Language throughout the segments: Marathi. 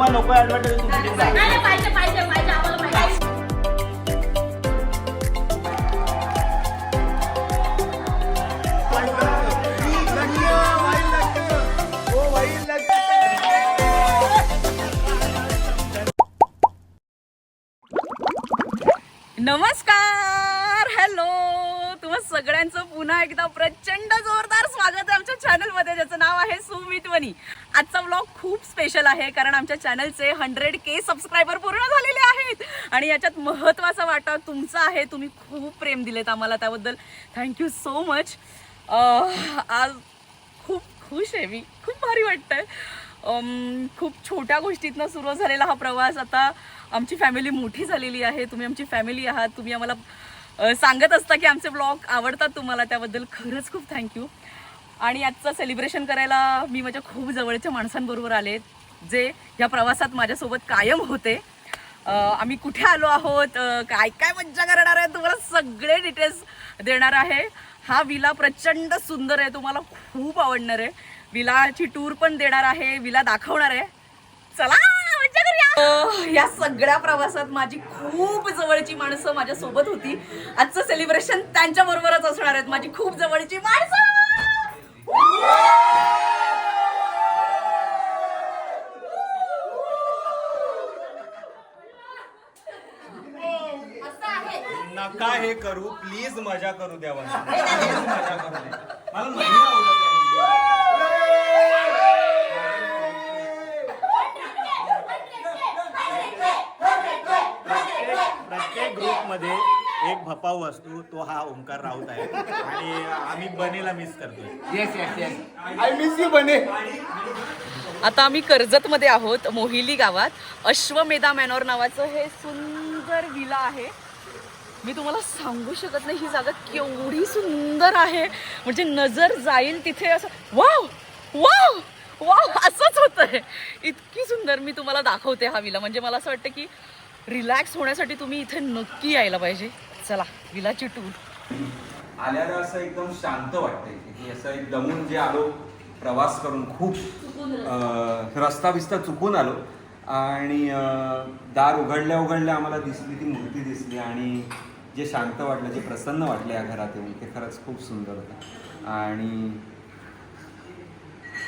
आजोबा नको ऍडव्हान्टेज तू तिथे जा. नाही पाहिजे पाहिजे पाहिजे आम्हाला पाहिजे. नमस्कार, हॅलो, तुम्हा सगळ्यांचं पुन्हा एकदा प्रचंड जोरदार स्वागत आहे आमच्या चॅनलमध्ये, ज्याचं नाव आहे सुमितवनी. आजचा व्लॉग खूप स्पेशल आहे कारण आमच्या चॅनलचे 100K सबस्क्रायबर पूर्ण झालेले आहेत आणि याच्यात महत्त्वाचा वाटा तुमचा आहे. तुम्ही खूप प्रेम दिलेत आम्हाला, त्याबद्दल थँक्यू सो मच. आज खूप खुश आहे मी, खूप भारी वाटतंय. खूप छोट्या गोष्टीतनं सुरू झालेला हा प्रवास आता आमची फॅमिली मोठी झालेली आहे. तुम्ही आमची फॅमिली आहात. तुम्ही आम्हाला सांगत असता की आमचे ब्लॉग आवडतात तुम्हाला, त्याबद्दल खरंच खूप थँक्यू. आणि आजचं सेलिब्रेशन करायला मी माझ्या खूप जवळच्या माणसांबरोबर आले, जे ह्या प्रवासात माझ्यासोबत कायम होते. आम्ही कुठे आलो आहोत, काय काय मज्जा करणार आहे, तुम्हाला सगळे डिटेल्स देणार आहे. हा विला प्रचंड सुंदर आहे, तुम्हाला खूप आवडणार आहे. विलाची टूर पण देणार आहे, विला दाखवणार आहे. चला मज्जा करूया. या सगळ्या प्रवासात माझी खूप जवळची माणसं माझ्या सोबत होती. आजचं सेलिब्रेशन त्यांच्या बरोबरच असणार आहेत, माझी खूप जवळची माणसं. नका हे करू प्लीज, मजा करू द्या मला. मजा करू दे. मला नाही आवडत. प्रत्येक ग्रुपमध्ये एक भपाऊ असतो, तो हा ओंकार राऊत आहे आणि आम्ही बनेला मिस करतोय. Yes yes yes, I miss you बने. आता आम्ही कर्जतमध्ये आहोत, मोहिली गावात. अश्वमेधा मॅनॉर नावाचं हे सुंदर विला आहे. मी तुम्हाला सांगू शकत नाही ही जागा केवढी सुंदर आहे, म्हणजे नजर जाईल तिथे असं वाव वाव वाव असंच होतंय. इतकी सुंदर. मी तुम्हाला दाखवते हा विला. म्हणजे मला असं वाटतं की रिलॅक्स होण्यासाठी तुम्ही इथे नक्की यायला पाहिजे. चला विलाची टूर. आल्याला असं एकदम शांत वाटतंय की असं एक दमून जे आलो प्रवास करून, खूप रस्ता बिस्ता चुकून आलो आणि दार उघडल्या आम्हाला दिसली ती मूर्ती दिसली आणि जे शांत वाटलं, जे प्रसन्न वाटलं या घरात येऊन, ते खरंच खूप सुंदर होतं. आणि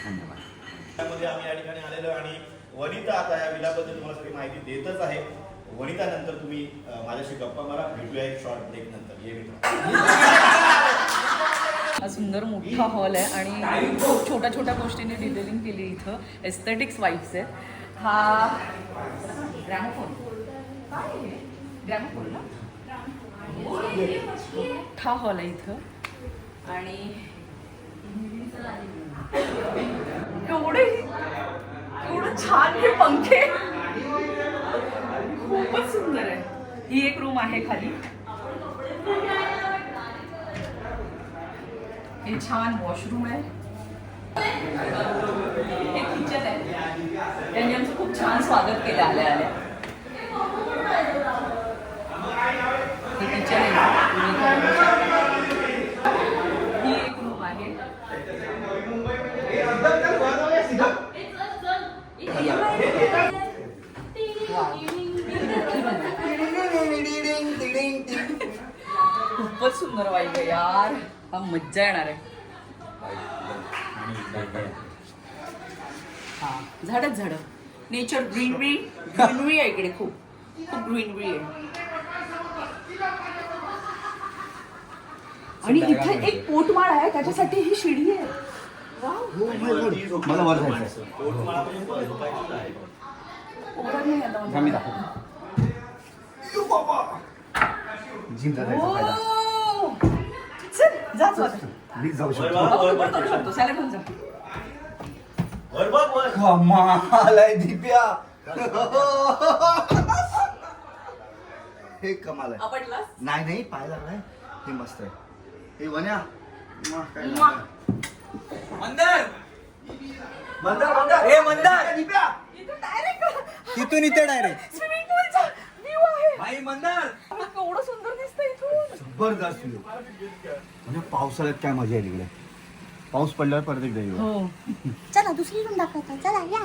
धन्यवाद. त्यामध्ये आम्ही या ठिकाणी आलेलो आणि वनिता आता या विलाबद्दल तुम्हाला सगळी माहिती देतच आहे. वनिता नंतर तुम्ही माझ्याशी गप्पा मारा. भेटूया एक शॉर्ट ब्रेक नंतर. ये मित्र. हा सुंदर मोठा हॉल आहे आणि खूप छोट्या छोट्या गोष्टींनी डिटेलिंग केली इथं. एस्थेटिक्स वाईब्स आहेत. हा ग्रॅमोफोन, ग्रॅमोफोन ना, मोठा हॉल आहे इथं. आणि एवढं छान हे पंखे, खूपच सुंदर आहे. ही एक रूम आहे खाली. हे छान वॉशरूम आहे. एक किचन आहे. त्यांनी आमचं खूप छान स्वागत केलं आल्या आल्या. हे किचन आहे. ही एक रूम आहे. खूपच सुंदर वाईब आहे यार. हा मज्जा येणार आहे. हा झाडच झाड, नेचर, ग्रीनरी. ग्रीनरी आहे इकडे, खूप खूप ग्रीनरी आहे. आणि इथे एक पोटमाळ आहे, त्याच्यासाठी ही शिडी आहे. मला वर जायचं. आम्ही दाखवतो. जिम जायचं फायदा. मी जाऊ शकतो. सॅलेड होऊन जा. वर बघ वर. कमाल आहे दिप्या. हे कमाल आहे. आवडला? नाही पाय लागलाय. हे मस्त आहे. हे वन्या काय मंदार मंदार मंदार हे मंदार दिप्या. तिथून इथे डायरेक्ट स्विमिंग पूलचा व्ह्यू आहे. भाई मंदार. केवढं सुंदर दिसतंय इथून. जबरदस्त व्ह्यू. म्हणजे पावसाळ्यात काय मजा येईल इकडे. पाऊस पडल्यावर परत एकदा येऊ. हो. चला दुसरी रूम दाखवतो. चला या.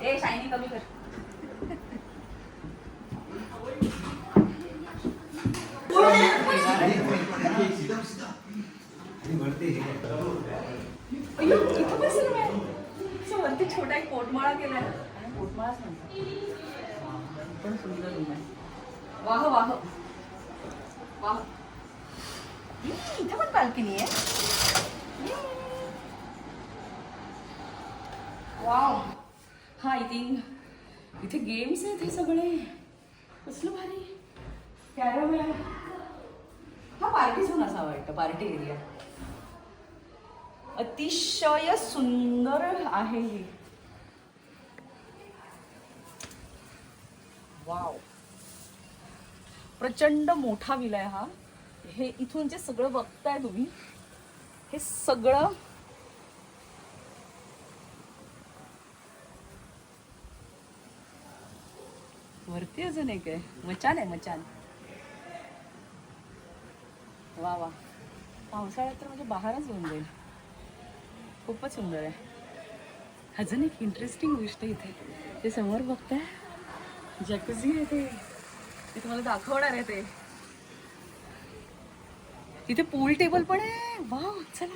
ए शायनी कमी कर. अय्यो, इथं पण सुरू आहे. असं वरती छोटा एक पोटमाळा केलाय आणि पोटमाळाच म्हणतात. पण सुंदर रूम आहे. वाह वाह वाह. इथे पण बाल्कनी आहे. वाव. हा आय थिंक इथे गेम्स आहेत हे सगळे. कसलं भारी. कॅरम आहे. हा पार्टी झोन असा वाटतं, पार्टी एरिया. अतिशय सुंदर आहे हे. वाव. प्रचंड मोठा विला आहे हा. हे इथून जे सगळं बघताय तुम्ही, हे सगळं वरती अजून एक आहे. मचान आहे, मचान. वा वा. पावसाळ्यात तर म्हणजे बाहेरच होऊन जाईल. खूपच सुंदर आहे. अजून एक इंटरेस्टिंग गोष्ट इथे, ते समोर बघताय जॅकुझी आहे. ते तुम्हाला दाखवणार आहे. ते तिथे पूल टेबल पण आहे. वाव. चला.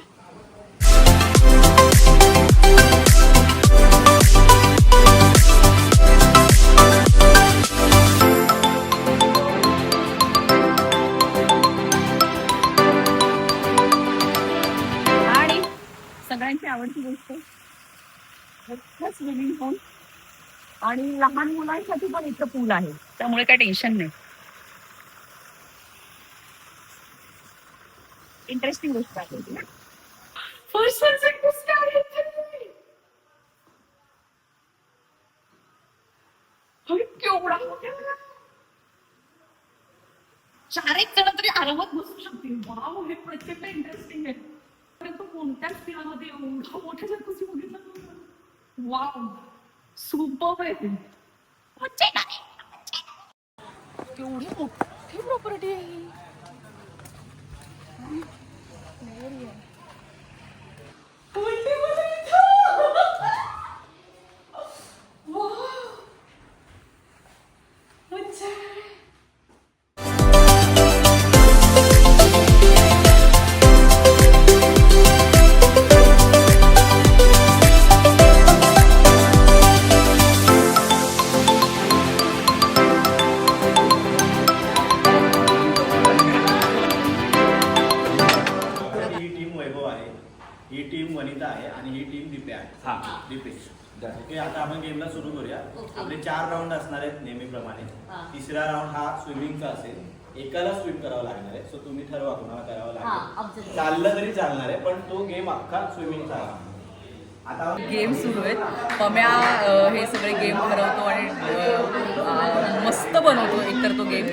आणि सगळ्यांची आवडती गोष्ट स्विमिंग पूल. आणि लहान मुलांसाठी पण इथं पूल आहे, त्यामुळे काय टेन्शन नाही. इंटरेस्टिंग गोष्ट आहे. फर्स्ट सनसेट दिसते आहे इथे. केवढा मोठा. 4-1 जण तरी आरामात बसू शकतील. वाव. हे प्रचंड इंटरेस्टिंग आहे. परंतु कोणत्याच फिल्ममध्ये एवढा मोठा जॅकुझी बघितला नव्हता. वाव. सुपर आहे. केवढी मोठी प्रॉपर्टी आहे ही. ही टीम वनिता आहे आणि ही टीम दिपे आहे. दिपेश. ओके, आता आपण गेमला सुरू करूया. आपले 4 राऊंड असणार आहेत नेहमीप्रमाणे. तिसरा राऊंड हा स्विमिंगचा असेल. एकाला स्विम करावं लागणार आहे. सो तुम्ही ठरवा कोणाला करावं लागेल. चाललं तरी चालणार आहे, पण तो गेम अख्खा स्विमिंगचा आहे. आता गेम सुरू आहेत. पम्या हे सगळे गेम ठरवतो आणि मस्त बनवतो एकतर तो गेम.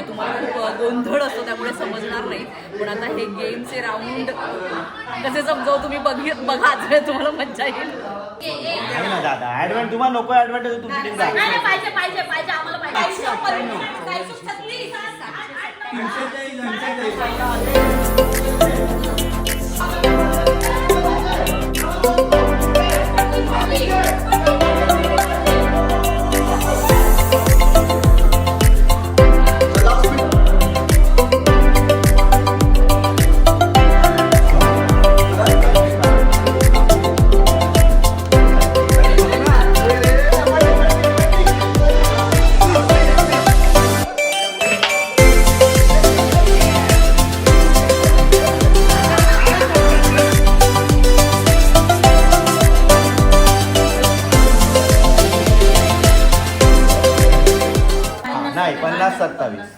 तुम्हाला खूप गोंधळ असतो त्यामुळे समजणार नाही, पण आता हे गेमचे राऊंड कसे समजावू तुम्ही बघा. तुम्हाला मज्जा येईल. नाही ना दादा, ऍडव्हान्स तुम्हाला नको. ऍडव्हान्टेज तुमची टीम नाही, नाही, पाहिजे पाहिजे पाहिजे आम्हाला नाही 50-27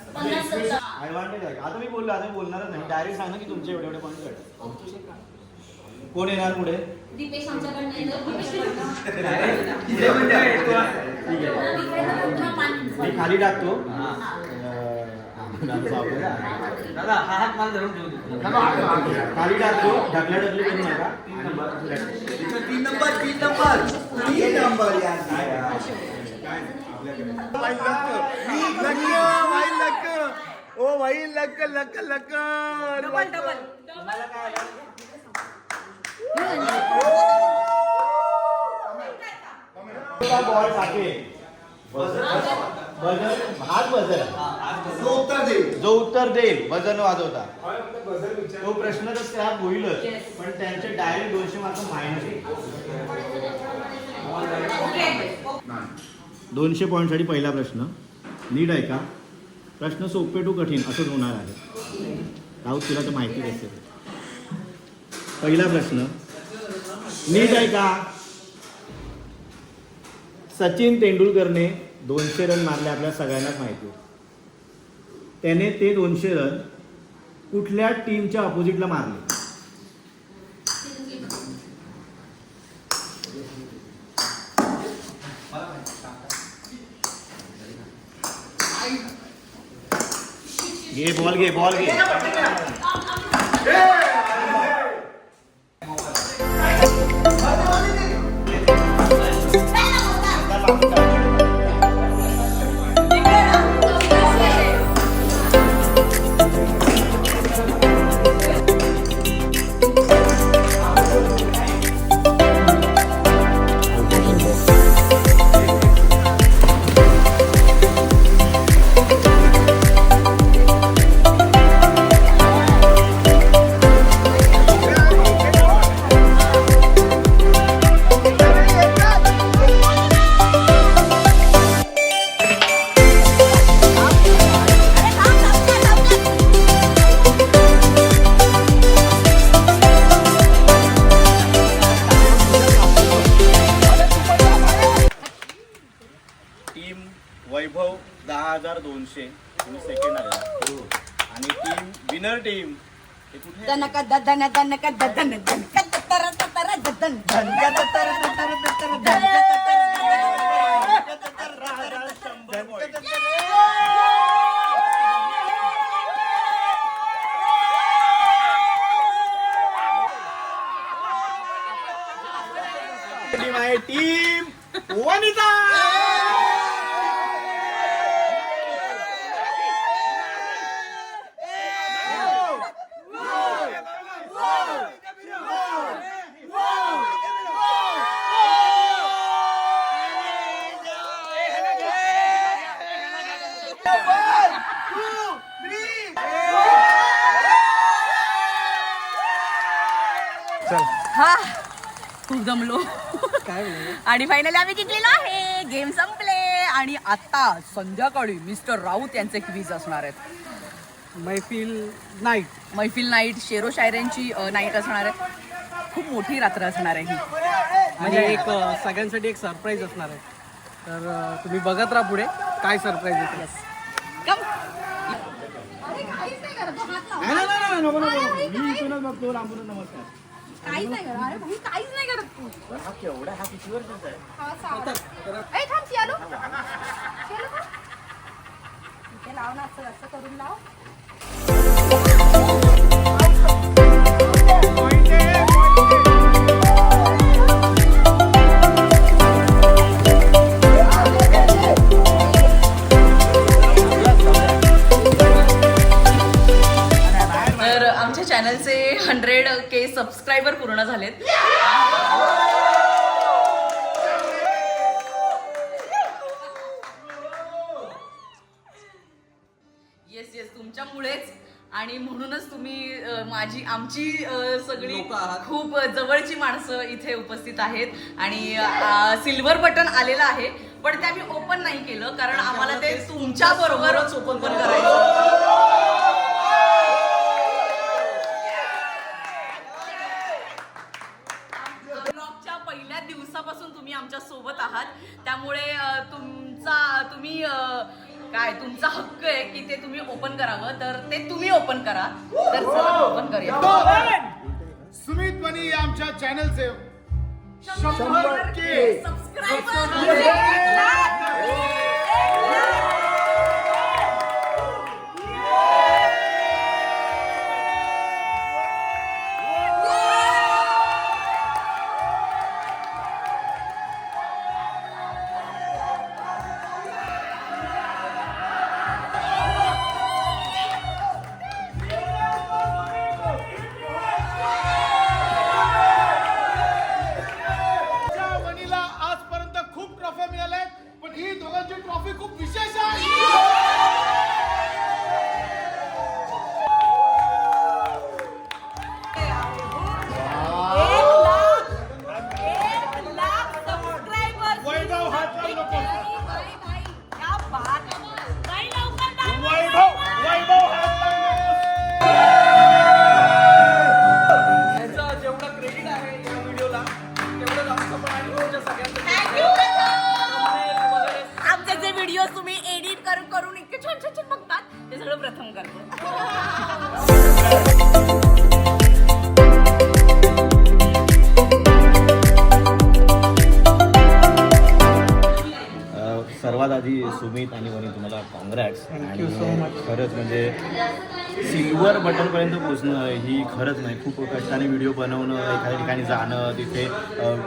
ऍडव्हान्टेज आहे. आता मी बोललो, आता मी बोलणारच नाही. डायरेक्ट सांगा की तुमचे एवढे पॉईंट कळतात. कोण येणार पुढे? दीपेश आमच्याकडनं येणार. मी खाली टाकतो. खाली टाकतो. ढकला ढकली करू नका. 3 नंबर ओ भाई लक लक लक. बॉल टाकेल बजर हाच बजर जो उत्तर देईल बजर वाजवता तो प्रश्न तर त्यात होईलच पण त्यांचे डायरेक्ट 200 मार्क मायनस येईल 200 पॉईंटसाठी पहिला प्रश्न नीट आहे का प्रश्न सोपे टू कठीण असंच होणार आहे राऊत तुला तर माहिती असेल पहिला प्रश्न नीट आहे का सचिन तेंडुलकरने 200 रन मारले आपल्या सगळ्यांनाच माहिती आहे त्याने ते 200 रन कुठल्या टीमच्या अपोजिटला मारले घे बॉल घे टीम वैभव 10,200 तुम्ही सेकंड आले आणि टीम विनर टीम हे कुठे टीम आहे टीम वनिता हा खूप जमलो आणि फायनली आम्ही जिंकलेलो आहे गेम संपले आणि आता संध्याकाळी मिस्टर राऊत यांचे क्विज असणार आहेत मैफिल नाईट शेरो शायऱ्यांची नाईट असणार आहे खूप मोठी रात्र असणार आहे ही म्हणजे एक सगळ्यांसाठी एक सरप्राईज असणार आहे तर तुम्ही बघत राहा पुढे काय सरप्राईज येते कम मी इथूनच बघतो लांबूनच नमस्कार काहीच नाही करत अरे भाई काहीच नाही करत तू हा केवढा हा किती वर्षाचा आहे ए थांब चालू इथे लाव ना असं करून लाव तर आमच्या चॅनलचे 100K सबस्क्रायबर पूर्ण झालेत येस तुमच्यामुळेच आणि म्हणूनच तुम्ही आमची सगळी खूप जवळची माणसं इथे उपस्थित आहेत आणि सिल्वर बटन आलेलं आहे पण ते आम्ही ओपन नाही केलं कारण आम्हाला ते तुमच्या बरोबरच ओपन करायचं ब्लॉगच्या पहिल्या दिवसापासून तुम्ही आमच्या सोबत आहात त्यामुळे तुमचा हक्क आहे की ते तुम्ही ओपन करावं तर ते तुम्ही ओपन करा तर चला ओपन करूया सुमित वनी आमच्या चॅनलचे 100K सबस्क्रायबर वनीला आजपर्यंत खूप ट्रॉफ्या मिळाल्या आधी सुमित आणि वनी तुम्हाला कॉंग्रॅट्स. आणि खरंच म्हणजे सिल्वर बटनपर्यंत पोहोचणं ही खरंच नाही, खूप कष्टाने व्हिडिओ बनवणं, एखाद्या ठिकाणी जाणं, तिथे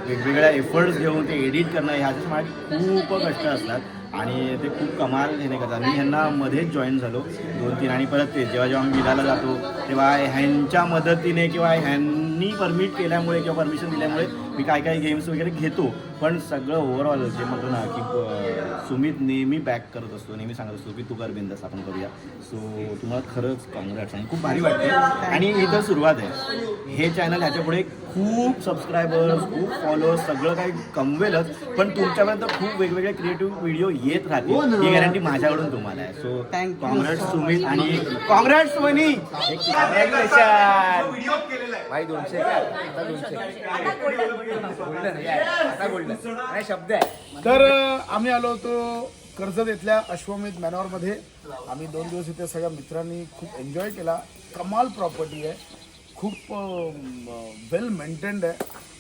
वेगवेगळ्या एफर्ट्स घेऊन ते एडिट करणं, ह्याच्याच मागे खूप कष्ट असतात आणि ते खूप कमाल हे नाही करतात. मी ह्यांना मध्येच जॉईन झालो 2-3 आणि परत ते जेव्हा आम्ही विलाला जातो तेव्हा ह्यांच्या मदतीने किंवा ह्यांनी परमिट केल्यामुळे किंवा परमिशन दिल्यामुळे मी काय काय गेम्स वगैरे घेतो. पण सगळं ओव्हरऑल जे म्हणतो ना की सुमित नेहमी बॅक करत असतो, नेहमी सांगत असतो की तू कर बिंदास, आपण करूया. सो तुम्हाला खरंच कॉंग्रॅट्स आणि खूप भारी वाटते. आणि ही तर सुरुवात आहे. हे चॅनल ह्याच्या पुढे खूप सबस्क्रायबर्स, खूप फॉलोअर्स सगळं काही कमवेलच, पण तुमच्यापर्यंत खूप वेगवेगळे क्रिएटिव्ह व्हिडिओ येत राहतील ही गॅरंटी माझ्याकडून तुम्हाला आहे. सो कॉंग्रॅट्स सुमित आणि कॉंग्रॅट्स वनी. भाई 200 काय आता 200 शब्द आहे. तर आम्ही आलो होतो कर्जत इथल्या अश्वमेध मॅनॉरमध्ये. आम्ही 2 दिवस इथे सगळ्या मित्रांनी खूप एन्जॉय केला. कमाल प्रॉपर्टी आहे, खूप वेल मेंटेन्ड आहे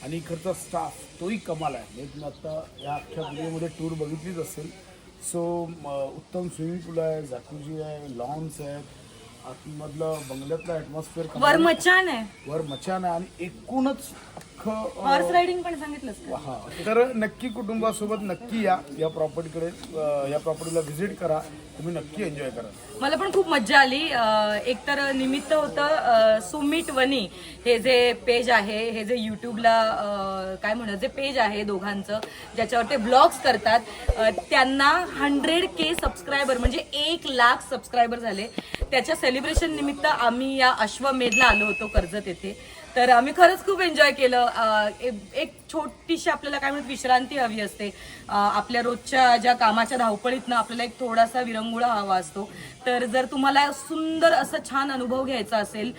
आणि इकडचा स्टाफ तोही कमाल आहे. मी आता या अख्ख्या व्हिडिओमध्ये टूर बघितलीच असेल. सो उत्तम स्विमिंग पूल आहे, जॅकुझी आहे, लॉन्स आहेत, आतमधलं बंगल्यातलं ॲटमॉस्फिअर वर मचान आहे, वर मचान आहे आणि एकूणच अख्खं हॉर्स रायडिंग पण सांगितलंस का? हा. तर नक्की कुटुंबासोबत नक्की या प्रॉपर्टीकडे, या प्रॉपर्टीला व्हिजिट करा, तुम्ही नक्की एन्जॉय करा. मला पण खूप मज्जा आली. एकतर निमित्त होतं सुमित वनी हे जे पेज आहे, हे जे युट्यूबला काय म्हणत जे पेज आहे दोघांचं, ज्याच्यावर ते ब्लॉग्स करतात, त्यांना 100K सबस्क्रायबर म्हणजे 1,00,000 सबस्क्रायबर झाले. त्याच्या सेलिब्रेशन निमित्त आम्ही या अश्वमेधला आलो होतो कर्जत येथे. तर आम्ही खरंच खूप एन्जॉय केलं. एक छोटीशी आपल्याला काय म्हणतात विश्रांती हवी असते. आपल्या रोजच्या ज्या कामाच्या धावपळीतनं आपल्याला एक थोडासा विरंगुळा हवा असतो. तर जर तुम्हाला सुंदर असं छान अनुभव घ्यायचा असेल,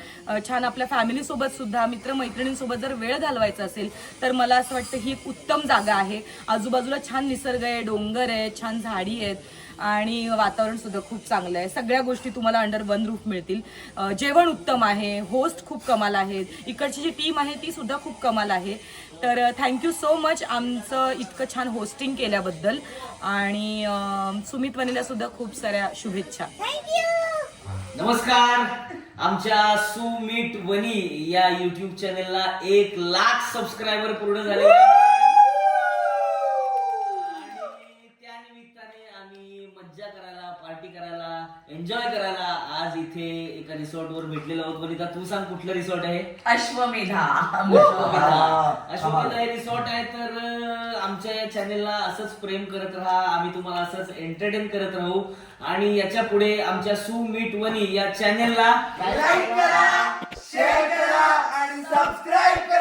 छान आपल्या फॅमिलीसोबत सुद्धा, मित्रमैत्रिणींसोबत जर वेळ घालवायचा असेल, तर मला असं वाटतं ही एक उत्तम जागा आहे. आजूबाजूला छान निसर्ग आहे, डोंगर आहे, छान झाडी आहेत आणि वातावरण सुद्धा खूप चांगलं आहे. सगळ्या गोष्टी तुम्हाला अंडर वन रूफ मिळतील. जेवण उत्तम आहे, होस्ट खूप कमाल आहेत, इकडची जी टीम आहे ती सुद्धा खूप कमाल आहे. तर थँक्यू सो मच आमचं इतकं छान होस्टिंग केल्याबद्दल. आणि सुमित वनीला सुद्धा खूप साऱ्या शुभेच्छा. नमस्कार. आमच्या सुमित वनी या युट्यूब चॅनेलला 1,00,000 सबस्क्रायबर पूर्ण झाले आणि त्यानिमित्ताने आम्ही मज्जा करायला, पार्टी करायला, एन्जॉय करायला आज इथे एका रिसॉर्ट वर भेटलेलो आहोत. वनिता तू सांग कुठलं रिसॉर्ट आहे? अश्वमेधा. अश्वमेधा हे रिसॉर्ट आहे. तर आमच्या या चॅनेलला असंच प्रेम करत राहा, आम्ही तुम्हाला असंच एंटरटेन करत राहू आणि याच्या पुढे आमच्या सुमित वनी या चॅनेलला लाईक करा, शेअर करा आणि सबस्क्राईब करा.